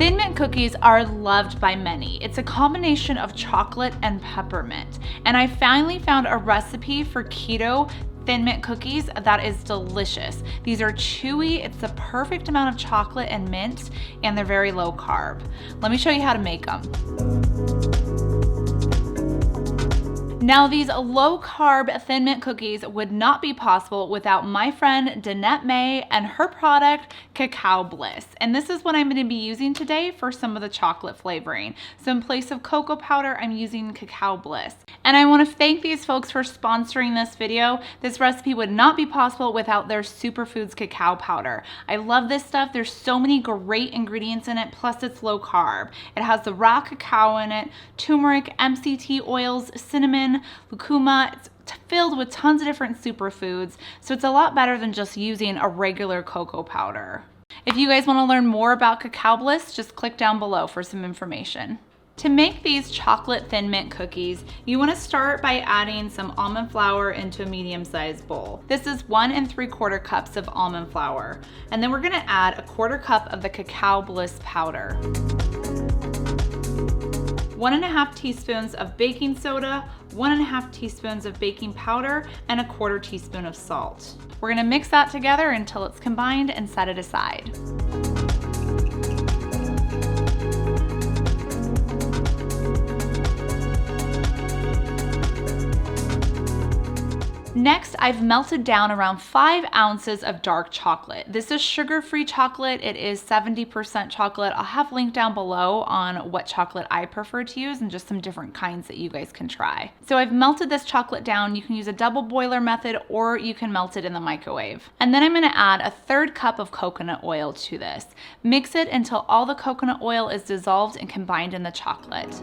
Thin Mint cookies are loved by many. It's a combination of chocolate and peppermint. And I finally found a recipe for keto Thin Mint cookies that is delicious. These are chewy, it's the perfect amount of chocolate and mint, and they're very low carb. Let me show you how to make them. Now, these low-carb Thin Mint cookies would not be possible without my friend Danette May and her product, Cacao Bliss. And this is what I'm going to be using today for some of the chocolate flavoring. So in place of cocoa powder, I'm using Cacao Bliss. And I want to thank these folks for sponsoring this video. This recipe would not be possible without their Superfoods cacao powder. I love this stuff. There's so many great ingredients in it, plus it's low carb. It has the raw cacao in it, turmeric, MCT oils, cinnamon, lucuma. It's filled with tons of different superfoods, so it's a lot better than just using a regular cocoa powder. If you guys want to learn more about Cacao Bliss, just click down below for some information. To make these chocolate Thin Mint cookies, you want to start by adding some almond flour into a medium-sized bowl. This is 1 3/4 cups of almond flour. And then we're going to add 1/4 cup of the Cacao Bliss powder, 1½ teaspoons of baking soda, 1½ teaspoons of baking powder, and 1/4 teaspoon of salt. We're gonna mix that together until it's combined and set it aside. Next, I've melted down around 5 ounces of dark chocolate. This is sugar-free chocolate. It is 70% chocolate. I'll have linked down below on what chocolate I prefer to use and just some different kinds that you guys can try. So I've melted this chocolate down. You can use a double boiler method or you can melt it in the microwave. And then I'm gonna add 1/3 cup of coconut oil to this. Mix it until all the coconut oil is dissolved and combined in the chocolate.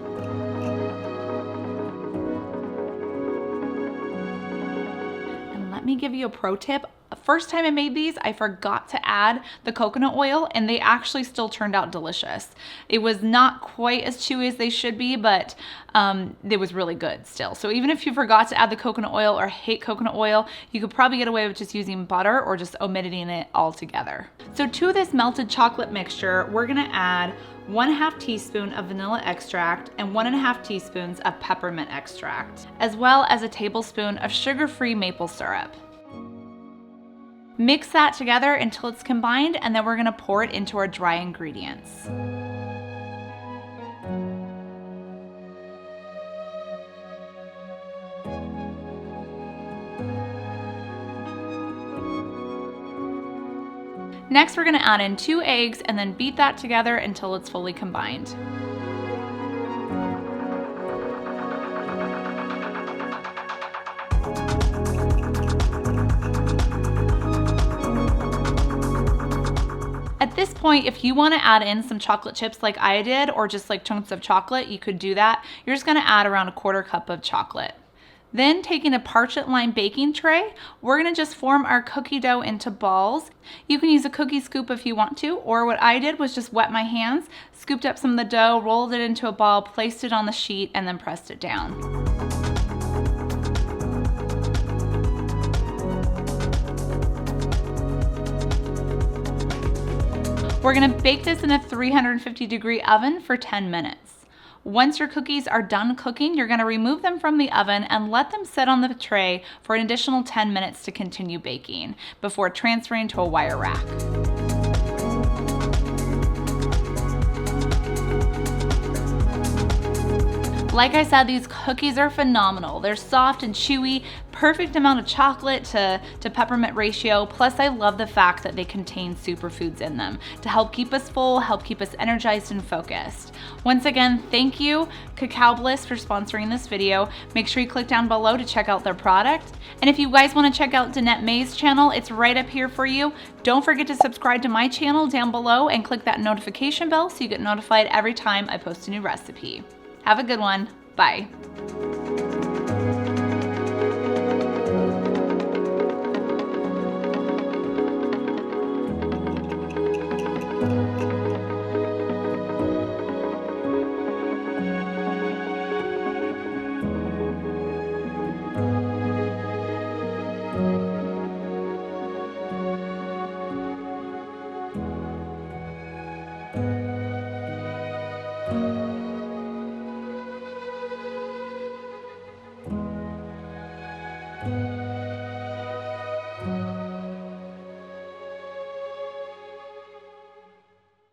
Let me give you a pro tip. The first time I made these, I forgot to add the coconut oil and they actually still turned out delicious. It was not quite as chewy as they should be, but it was really good still. So even if you forgot to add the coconut oil or hate coconut oil, you could probably get away with just using butter or just omitting it altogether. So to this melted chocolate mixture, we're gonna add 1/2 teaspoon of vanilla extract and 1½ teaspoons of peppermint extract, as well as a tablespoon of sugar-free maple syrup. Mix that together until it's combined, and then we're gonna pour it into our dry ingredients. Next, we're gonna add in 2 eggs and then beat that together until it's fully combined. At this point, if you want to add in some chocolate chips like I did, or just like chunks of chocolate, you could do that. You're just going to add around 1/4 cup of chocolate. Then taking a parchment lined baking tray, we're gonna just form our cookie dough into balls. You can use a cookie scoop if you want to, or what I did was just wet my hands, scooped up some of the dough, rolled it into a ball, placed it on the sheet, and then pressed it down. We're gonna bake this in a 350-degree oven for 10 minutes. Once your cookies are done cooking, you're gonna remove them from the oven and let them sit on the tray for an additional 10 minutes to continue baking before transferring to a wire rack. Like I said, these cookies are phenomenal. They're soft and chewy, perfect amount of chocolate to peppermint ratio. Plus, I love the fact that they contain superfoods in them to help keep us full, help keep us energized and focused. Once again, thank you, Cacao Bliss, for sponsoring this video. Make sure you click down below to check out their product. And if you guys want to check out Danette May's channel, it's right up here for you. Don't forget to subscribe to my channel down below and click that notification bell so you get notified every time I post a new recipe. Have a good one. Bye.